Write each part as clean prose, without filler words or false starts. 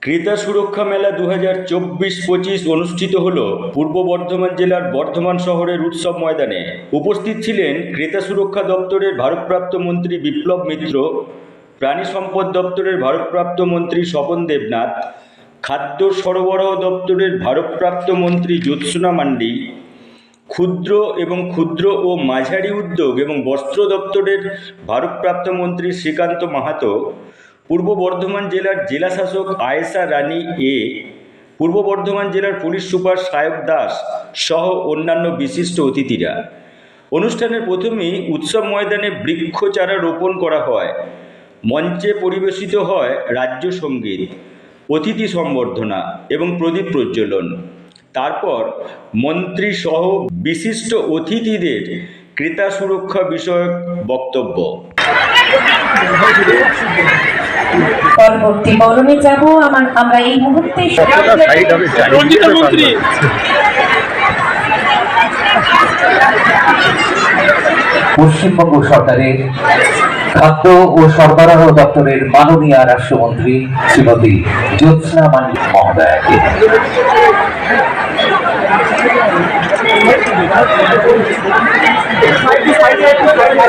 ক্রেতা সুরক্ষা মেলা 2024-25 অনুষ্ঠিত হল পূর্ব বর্ধমান জেলার বর্ধমান শহরের উৎসব ময়দানে। উপস্থিত ছিলেন ক্রেতা সুরক্ষা দপ্তরের ভারপ্রাপ্ত মন্ত্রী বিপ্লব মিত্র, প্রাণী সম্পদ দপ্তরের ভারপ্রাপ্ত মন্ত্রী স্বপন দেবনাথ, খাদ্য সরবরাহ দপ্তরের ভারপ্রাপ্ত মন্ত্রী জ্যোৎস্না মান্ডি, ক্ষুদ্র ও মাঝারি উদ্যোগ এবং বস্ত্র দপ্তরের ভারপ্রাপ্ত মন্ত্রী শ্রীকান্ত মাহাতো, পূর্ব বর্ধমান জেলার জেলাশাসক আয়েশা রানী এ, পূর্ব বর্ধমান জেলার পুলিশ সুপার সায়ক দাস সহ অন্যান্য বিশিষ্ট অতিথিরা। অনুষ্ঠানের প্রথমেই উৎসব ময়দানে বৃক্ষ চারা রোপণ করা হয়। মঞ্চে পরিবেশিত হয় রাজ্য সঙ্গীত, অতিথি সম্বর্ধনা এবং প্রদীপ প্রজ্বলন। তারপর মন্ত্রী সহ বিশিষ্ট অতিথিদের ক্রেতা সুরক্ষা বিষয়ক বক্তব্য। পরবর্তী বরণে যাব আমরা এই মুহূর্তে পশ্চিমবঙ্গ সরকারের খাদ্য ও সরবরাহ দপ্তরের মাননীয় রাষ্ট্রমন্ত্রী শ্রীমতী জ্যোৎস্না মান্ডি মহোদয়াকে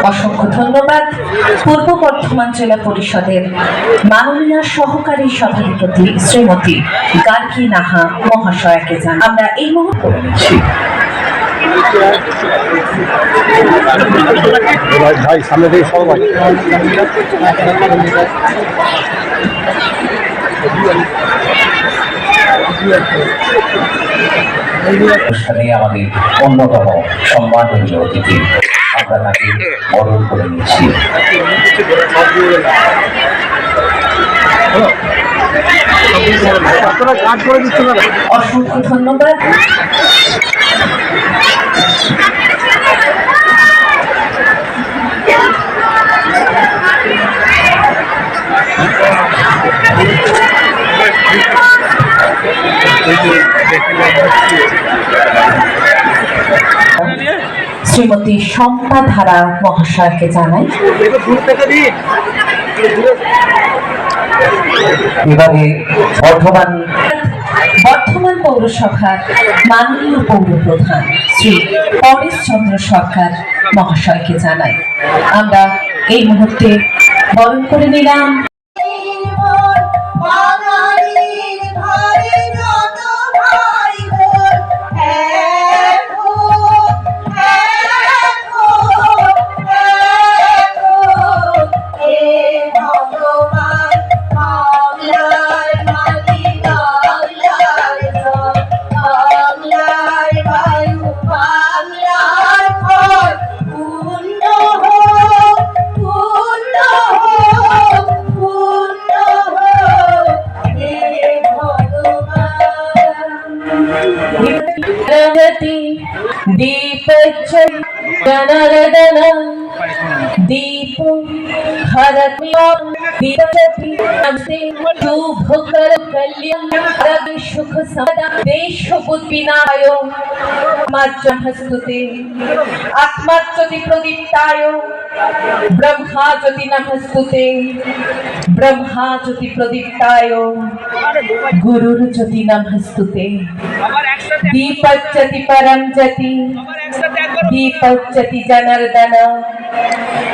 অসংখ্য ধন্যবাদ। পূর্ব বর্ধমান জেলা পরিষদের মাননীয় সহকারী সভাধিপতি শ্রীমতী গার্গী নাহা মহাশয়াকে জানাই আমরা এই মুহূর্তে অনুষ্ঠানে আমাদের অন্যতম সম্মাননীয় অতিথি আমরা তাকে বরণ করে নিচ্ছি। অসংখ্য ধন্যবাদ। শ্রীমতী শম্পা ধারা মহাশয়কে জানাই এবারে বর্ধমান পৌরসভার মাননীয় পৌর প্রধান শ্রী পরেশ চন্দ্র সরকার মহাশয়কে জানাই আমরা এই মুহূর্তে বরণ করে নিলাম। दीप जनार्दन दीप भारत शुभ कर कल्याण सुख सदा देश बुद्धिनाय हस्तुते आत्मा ज्योति प्रदीप्ताय ब्रह्मा ज्योति नमस्तुते ब्रह्मा ज्योति प्रदीप्ताय गुरुर ज्योति नमस्तुते दीपज्जति परम ज्योति दीपज्जति जनार्दन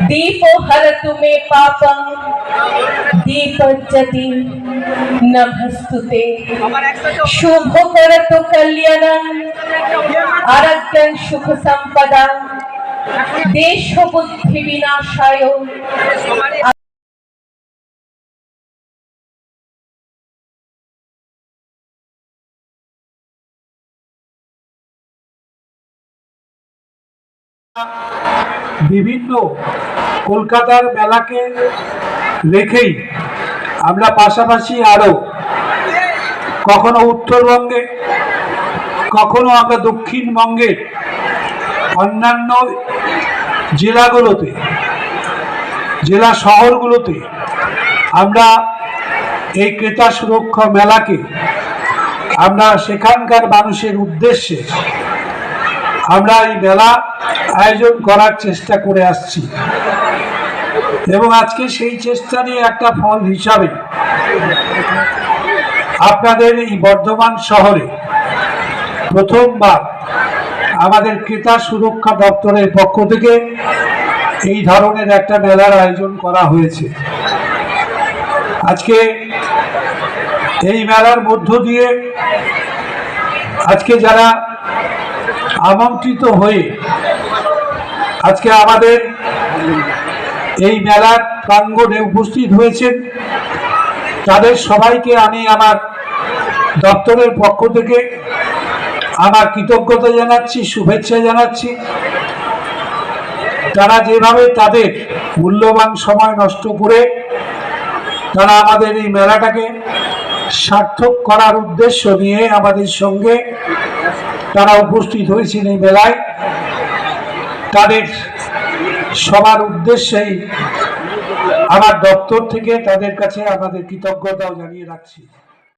दीपो हरतु मे पापं दीपज्जति नमस्तुते शुभ करतु कल्याणं आरोग्यं सुख संपदा देश बुद्धि विनाशाय বিভিন্ন কলকাতার মেলাকে রেখেই আমরা পাশাপাশি আরো কখনো উত্তরবঙ্গে কখনো আমরা দক্ষিণবঙ্গের অন্যান্য জেলাগুলোতে জেলা শহরগুলোতে আমরা এই ক্রেতা সুরক্ষা মেলাকে আমরা সেখানকার মানুষের উদ্দেশ্যে আমরা এই মেলা আয়োজন করার চেষ্টা করে আসছি এবং আজকে সেই চেষ্টারই একটা ফল হিসাবে আপনাদের এই বর্ধমান শহরে প্রথমবার আমাদের ক্রেতা সুরক্ষা দপ্তরের পক্ষ থেকে এই ধরনের একটা মেলার আয়োজন করা হয়েছে। আজকে এই মেলার মধ্য দিয়ে আজকে যারা আমন্ত্রিত হয়ে আজকে আমাদের এই মেলার প্রাঙ্গণে উপস্থিত হয়েছেন, তাদের সবাইকে আমি আমার দপ্তরের পক্ষ থেকে আমার কৃতজ্ঞতা জানাচ্ছি, শুভেচ্ছা জানাচ্ছি। তারা যেভাবে তাদের মূল্যবান সময় নষ্ট করে তারা আমাদের এই মেলাটাকে সার্থক করার উদ্দেশ্য নিয়ে আমাদের সঙ্গে তারা উপস্থিত হয়েছেন এই মেলায়, তাদের সবার উদ্দেশ্যেই আমার দপ্তর থেকে তাদের কাছে আমাদের কৃতজ্ঞতাও জানিয়ে রাখছি।